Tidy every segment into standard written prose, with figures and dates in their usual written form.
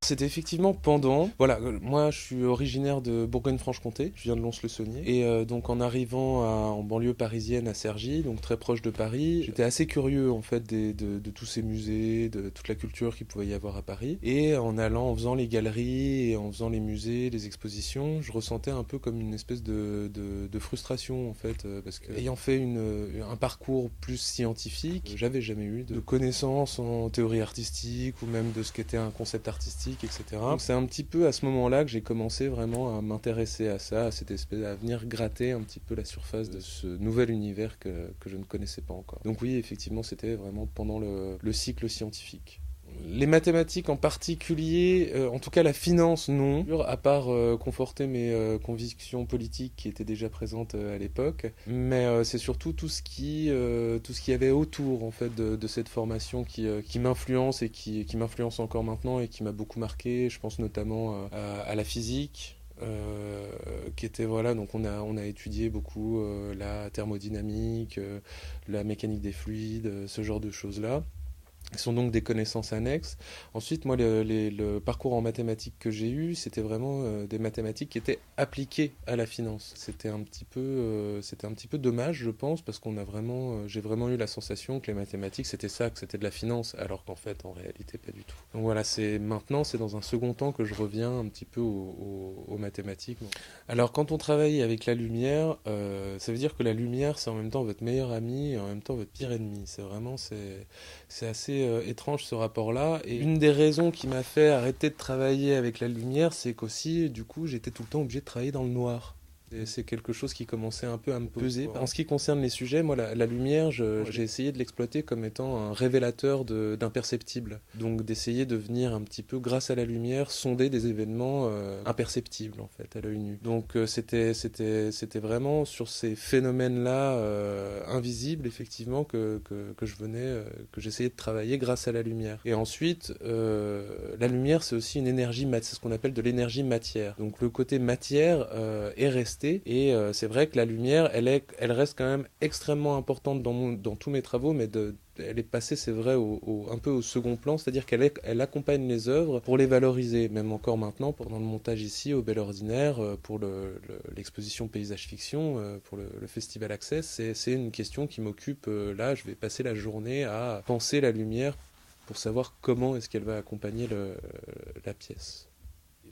C'était effectivement pendant. Voilà, moi je suis originaire de Bourgogne-Franche-Comté, je viens de Lons-le-Saunier. Et donc en arrivant en banlieue parisienne à Cergy, donc très proche de Paris, j'étais assez curieux en fait de tous ces musées, de toute la culture qu'il pouvait y avoir à Paris. Et en allant, en faisant les galeries et en faisant les musées, les expositions, je ressentais un peu comme une espèce de frustration en fait, parce que ayant fait un parcours plus scientifique, j'avais jamais eu de connaissances en théorie artistique ou même de ce qu'était un concept artistique, etc. Donc c'est un petit peu à ce moment-là que j'ai commencé vraiment à m'intéresser à ça, à cette espèce, à venir gratter un petit peu la surface de ce nouvel univers que je ne connaissais pas encore. Donc oui, effectivement, c'était vraiment pendant le cycle scientifique. Les mathématiques en particulier, en tout cas la finance, non, à part conforter mes convictions politiques qui étaient déjà présentes à l'époque. Mais c'est surtout tout ce qui y avait autour en fait de cette formation qui m'influence et qui m'influence encore maintenant et qui m'a beaucoup marqué. Je pense notamment à la physique. Qui était voilà, donc on a étudié beaucoup la thermodynamique, la mécanique des fluides, ce genre de choses là. Ce sont donc des connaissances annexes. Ensuite, moi, le parcours en mathématiques que j'ai eu, c'était vraiment des mathématiques qui étaient appliquées à la finance. C'était un petit peu dommage, je pense, parce j'ai vraiment eu la sensation que les mathématiques, c'était ça, que c'était de la finance, alors qu'en fait, en réalité, pas du tout. Donc voilà, c'est dans un second temps que je reviens un petit peu aux mathématiques. Alors, quand on travaille avec la lumière, ça veut dire que la lumière, c'est en même temps votre meilleur ami et en même temps votre pire ennemi. C'est assez étrange ce rapport-là. Et une des raisons qui m'a fait arrêter de travailler avec la lumière, c'est qu'aussi, du coup, j'étais tout le temps obligé de travailler dans le noir. Et c'est quelque chose qui commençait un peu à me peser. En ce qui concerne les sujets, moi, la lumière, j'ai essayé de l'exploiter comme étant un révélateur d'imperceptibles. Donc d'essayer de venir un petit peu, grâce à la lumière, sonder des événements imperceptibles, en fait, à l'œil nu. Donc c'était vraiment sur ces phénomènes-là invisibles, effectivement, que j'essayais de travailler grâce à la lumière. Et ensuite, la lumière, c'est aussi une énergie, c'est ce qu'on appelle de l'énergie matière. Donc le côté matière est resté. Et c'est vrai que la lumière, elle reste quand même extrêmement importante dans tous mes travaux, mais elle est passée, c'est vrai, un peu au second plan, c'est-à-dire elle accompagne les œuvres pour les valoriser, même encore maintenant, pendant le montage ici au Bel Ordinaire, pour l'exposition Paysage Fiction, pour le Festival Access, c'est une question qui m'occupe. Là, je vais passer la journée à penser la lumière pour savoir comment est-ce qu'elle va accompagner la pièce.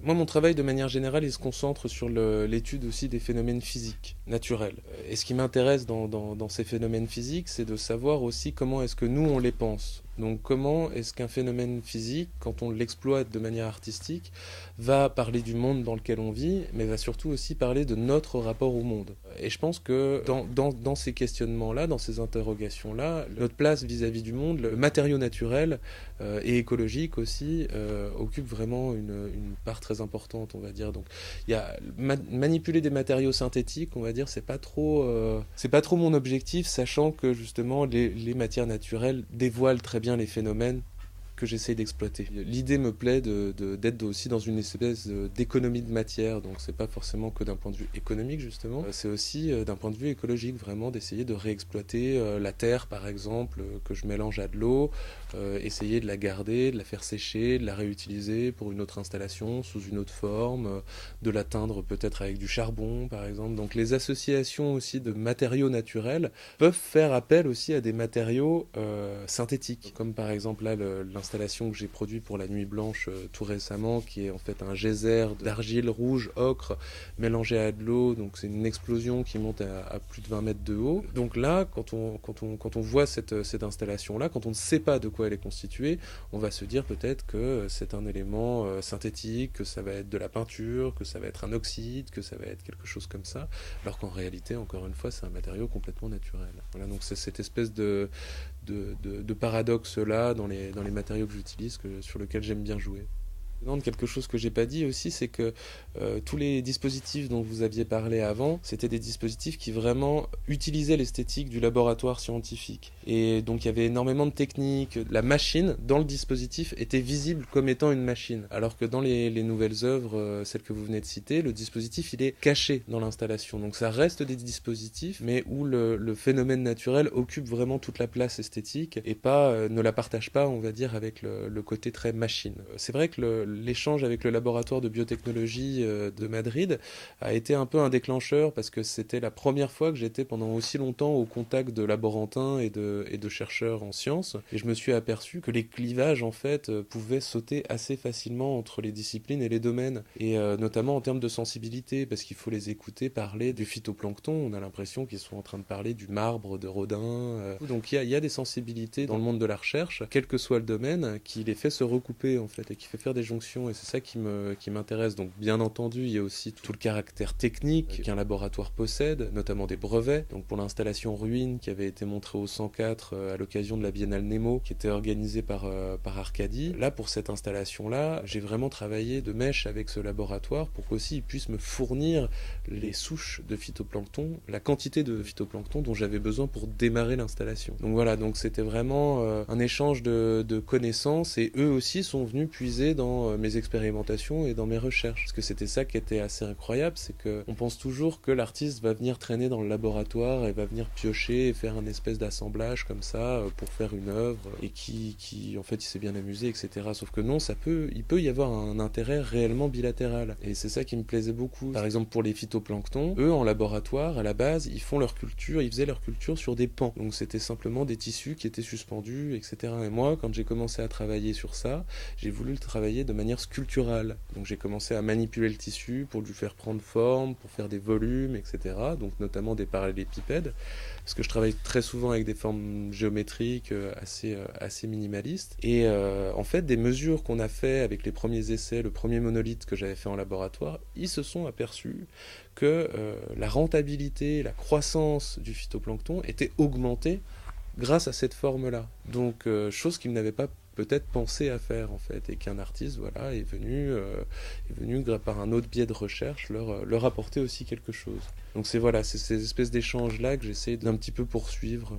Moi, mon travail, de manière générale, il se concentre sur l'étude aussi des phénomènes physiques, naturels. Et ce qui m'intéresse dans ces phénomènes physiques, c'est de savoir aussi comment est-ce que nous, on les pense. Donc comment est-ce qu'un phénomène physique, quand on l'exploite de manière artistique, va parler du monde dans lequel on vit, mais va surtout aussi parler de notre rapport au monde. Et je pense que dans ces questionnements-là, dans ces interrogations-là, notre place vis-à-vis du monde, le matériau naturel et écologique aussi, occupe vraiment une part très importante, on va dire. Donc il y a manipuler des matériaux synthétiques, on va dire, c'est pas trop mon objectif, sachant que justement les matières naturelles dévoilent très bien les phénomènes que j'essaie d'exploiter. L'idée me plaît d'être aussi dans une espèce d'économie de matière, donc c'est pas forcément que d'un point de vue économique justement, c'est aussi d'un point de vue écologique, vraiment d'essayer de réexploiter la terre par exemple, que je mélange à de l'eau, essayer de la garder, de la faire sécher, de la réutiliser pour une autre installation, sous une autre forme, de l'atteindre peut-être avec du charbon par exemple. Donc les associations aussi de matériaux naturels peuvent faire appel aussi à des matériaux synthétiques, comme par exemple là l'installation que j'ai produite pour la Nuit Blanche tout récemment, qui est en fait un geyser d'argile rouge ocre mélangé à de l'eau, donc c'est une explosion qui monte à plus de 20 mètres de haut. Donc là, quand on voit cette installation-là, quand on ne sait pas de quoi elle est constituée, on va se dire peut-être que c'est un élément synthétique, que ça va être de la peinture, que ça va être un oxyde, que ça va être quelque chose comme ça, alors qu'en réalité, encore une fois, c'est un matériau complètement naturel. Voilà, donc c'est cette espèce de paradoxe-là dans les matériaux que j'utilise, sur lequel j'aime bien jouer. Quelque chose que j'ai pas dit aussi, c'est que tous les dispositifs dont vous aviez parlé avant, c'était des dispositifs qui vraiment utilisaient l'esthétique du laboratoire scientifique. Et donc il y avait énormément de techniques. La machine dans le dispositif était visible comme étant une machine. Alors que dans les nouvelles œuvres, celles que vous venez de citer, le dispositif il est caché dans l'installation. Donc ça reste des dispositifs, mais où le phénomène naturel occupe vraiment toute la place esthétique et ne la partage pas, on va dire, avec le côté très machine. C'est vrai que l'échange avec le laboratoire de biotechnologie de Madrid a été un peu un déclencheur parce que c'était la première fois que j'étais pendant aussi longtemps au contact de laborantins et de chercheurs en sciences. Et je me suis aperçu que les clivages, en fait, pouvaient sauter assez facilement entre les disciplines et les domaines. Et notamment en termes de sensibilité, parce qu'il faut les écouter parler du phytoplancton. On a l'impression qu'ils sont en train de parler du marbre de Rodin. Donc il y a des sensibilités dans le monde de la recherche, quel que soit le domaine, qui les fait se recouper, en fait, et qui fait faire des jonctions. Et c'est ça qui m'intéresse. Donc bien entendu, il y a aussi tout le caractère technique qu'un laboratoire possède, notamment des brevets. Donc pour l'installation Ruine, qui avait été montrée au 104 à l'occasion de la Biennale Nemo, qui était organisée par Arcadie. Là, pour cette installation-là, j'ai vraiment travaillé de mèche avec ce laboratoire pour qu'aussi il puisse me fournir les souches de phytoplancton, la quantité de phytoplancton dont j'avais besoin pour démarrer l'installation. Donc voilà, donc c'était vraiment un échange de connaissances, et eux aussi sont venus puiser dans mes expérimentations et dans mes recherches. Parce que c'était ça qui était assez incroyable, c'est qu'on pense toujours que l'artiste va venir traîner dans le laboratoire et va venir piocher et faire un espèce d'assemblage comme ça pour faire une œuvre, et qui en fait il s'est bien amusé, etc. Sauf que non, il peut y avoir un intérêt réellement bilatéral. Et c'est ça qui me plaisait beaucoup. Par exemple pour les phytoplanctons, eux en laboratoire, à la base, ils faisaient leur culture sur des pans. Donc c'était simplement des tissus qui étaient suspendus, etc. Et moi, quand j'ai commencé à travailler sur ça, j'ai voulu le travailler de manière sculpturale. Donc j'ai commencé à manipuler le tissu pour lui faire prendre forme, pour faire des volumes, etc. Donc notamment des parallélépipèdes, parce que je travaille très souvent avec des formes géométriques assez minimalistes. Et en fait, des mesures qu'on a fait avec les premiers essais, le premier monolithe que j'avais fait en laboratoire, ils se sont aperçus que la rentabilité, la croissance du phytoplancton était augmentée grâce à cette forme-là. Donc, chose qu'ils n'avaient pas peut-être pensé à faire, en fait, et qu'un artiste, voilà, est venu par un autre biais de recherche leur apporter aussi quelque chose. Donc c'est ces espèces d'échanges-là que j'essaie d'un petit peu poursuivre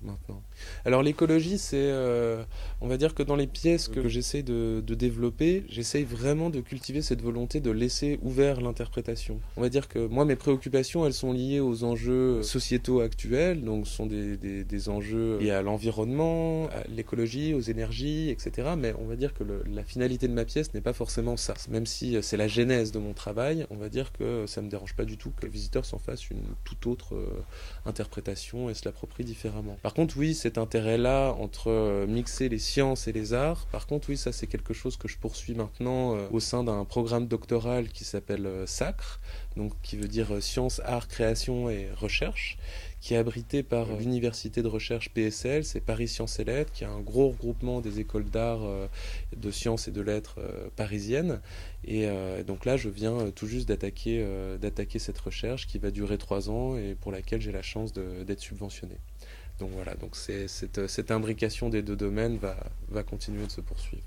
maintenant. Alors l'écologie, on va dire que dans les pièces que j'essaie de développer, j'essaie vraiment de cultiver cette volonté de laisser ouvert l'interprétation. On va dire que moi, mes préoccupations, elles sont liées aux enjeux sociétaux actuels, donc ce sont des enjeux liés à l'environnement, à l'écologie, aux énergies, etc. Mais on va dire que la finalité de ma pièce n'est pas forcément ça. Même si c'est la genèse de mon travail, on va dire que ça ne me dérange pas du tout que le visiteur s'en fasse une toute autre interprétation et se l'approprie différemment. Par contre, oui, cet intérêt-là entre mixer les sciences et les arts, par contre, oui, ça c'est quelque chose que je poursuis maintenant au sein d'un programme doctoral qui s'appelle SACRE, donc qui veut dire Sciences, Arts, Création et Recherche, qui est abrité par l'université de recherche PSL, c'est Paris Sciences et Lettres, qui est un gros regroupement des écoles d'art, de sciences et de lettres parisiennes. Et donc là, je viens tout juste d'attaquer cette recherche qui va durer 3 ans et pour laquelle j'ai la chance d'être subventionné. Donc voilà, donc cette imbrication des deux domaines va continuer de se poursuivre.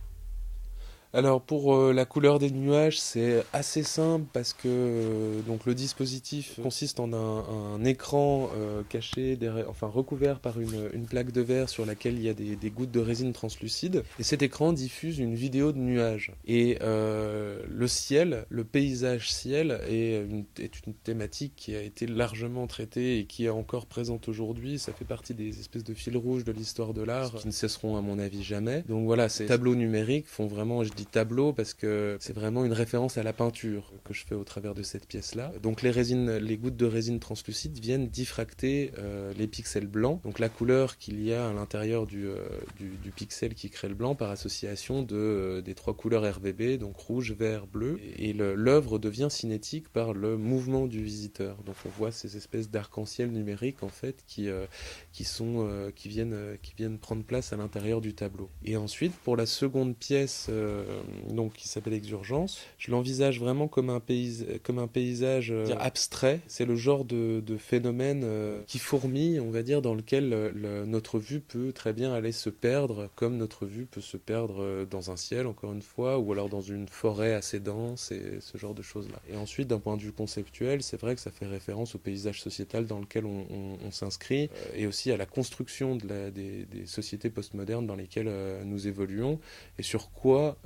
Alors pour la couleur des nuages, c'est assez simple parce que donc le dispositif consiste en un écran caché, recouvert par une plaque de verre sur laquelle il y a des gouttes de résine translucide. Et cet écran diffuse une vidéo de nuages. Et le ciel, le paysage ciel est une thématique qui a été largement traitée et qui est encore présente aujourd'hui. Ça fait partie des espèces de fils rouges de l'histoire de l'art qui ne cesseront à mon avis jamais. Donc voilà, ces tableaux numériques font vraiment, je dis tableau parce que c'est vraiment une référence à la peinture que je fais au travers de cette pièce-là. Donc les gouttes de résine translucide viennent diffracter les pixels blancs, donc la couleur qu'il y a à l'intérieur du pixel qui crée le blanc par association des 3 couleurs RGB, donc rouge, vert, bleu, et l'œuvre devient cinétique par le mouvement du visiteur. Donc on voit ces espèces d'arc-en-ciel numériques en fait qui viennent prendre place à l'intérieur du tableau. Et ensuite pour la seconde pièce donc qui s'appelle Exurgence, je l'envisage vraiment comme un paysage abstrait. C'est le genre de phénomène qui fourmille, on va dire, dans lequel notre vue peut très bien aller se perdre, comme notre vue peut se perdre dans un ciel, encore une fois, ou alors dans une forêt assez dense, et ce genre de choses-là. Et ensuite, d'un point de vue conceptuel, c'est vrai que ça fait référence au paysage sociétal dans lequel on s'inscrit, et aussi à la construction des sociétés postmodernes dans lesquelles nous évoluons, et sur quoi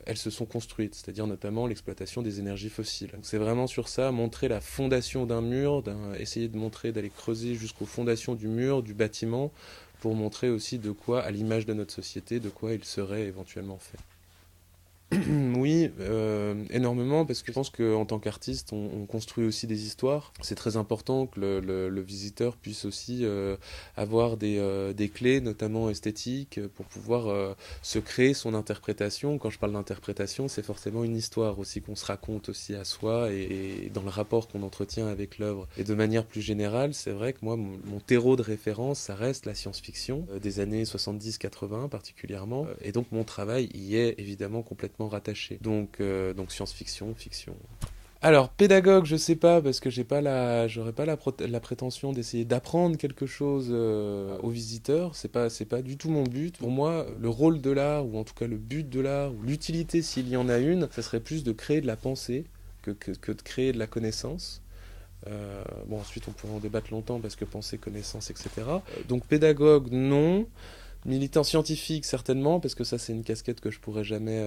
elles se sont construites, c'est-à-dire notamment l'exploitation des énergies fossiles. Donc c'est vraiment sur ça, montrer la fondation d'un mur, essayer d'aller creuser jusqu'aux fondations du mur, du bâtiment, pour montrer aussi de quoi, à l'image de notre société, de quoi il serait éventuellement fait. Oui, énormément, parce que je pense qu'en tant qu'artiste, on construit aussi des histoires. C'est très important que le visiteur puisse aussi avoir des clés, notamment esthétiques, pour pouvoir se créer son interprétation. Quand je parle d'interprétation, c'est forcément une histoire aussi qu'on se raconte aussi à soi et dans le rapport qu'on entretient avec l'œuvre. Et de manière plus générale, c'est vrai que moi, mon terreau de référence, ça reste la science-fiction, des années 70-80 particulièrement. Et donc mon travail y est évidemment complètement rattaché. Donc science-fiction, fiction. Alors, pédagogue, je sais pas, parce que j'aurais pas la prétention d'essayer d'apprendre quelque chose aux visiteurs. C'est pas du tout mon but. Pour moi, le rôle de l'art, ou en tout cas le but de l'art, ou l'utilité s'il y en a une, ça serait plus de créer de la pensée que de créer de la connaissance. Bon, ensuite, on pourrait en débattre longtemps, parce que pensée, connaissance, etc. Donc, pédagogue, non. Militant scientifique, certainement, parce que ça, c'est une casquette que je pourrais jamais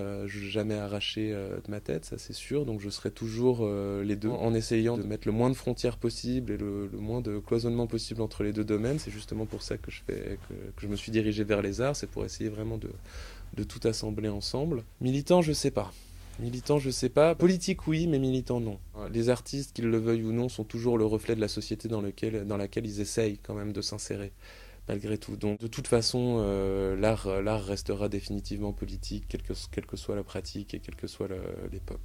arracher de ma tête, ça c'est sûr. Donc je serai toujours les deux, en essayant de mettre le moins de frontières possible et le moins de cloisonnement possible entre les deux domaines. C'est justement pour ça que je me suis dirigé vers les arts, c'est pour essayer vraiment de tout assembler ensemble. Militant, je sais pas. Militant, je sais pas. Politique, oui, mais militant, non. Les artistes, qu'ils le veuillent ou non, sont toujours le reflet de la société dans laquelle ils essayent quand même de s'insérer, malgré tout. Donc, de toute façon, l'art restera définitivement politique, quelle que soit la pratique et quelle que soit l'époque.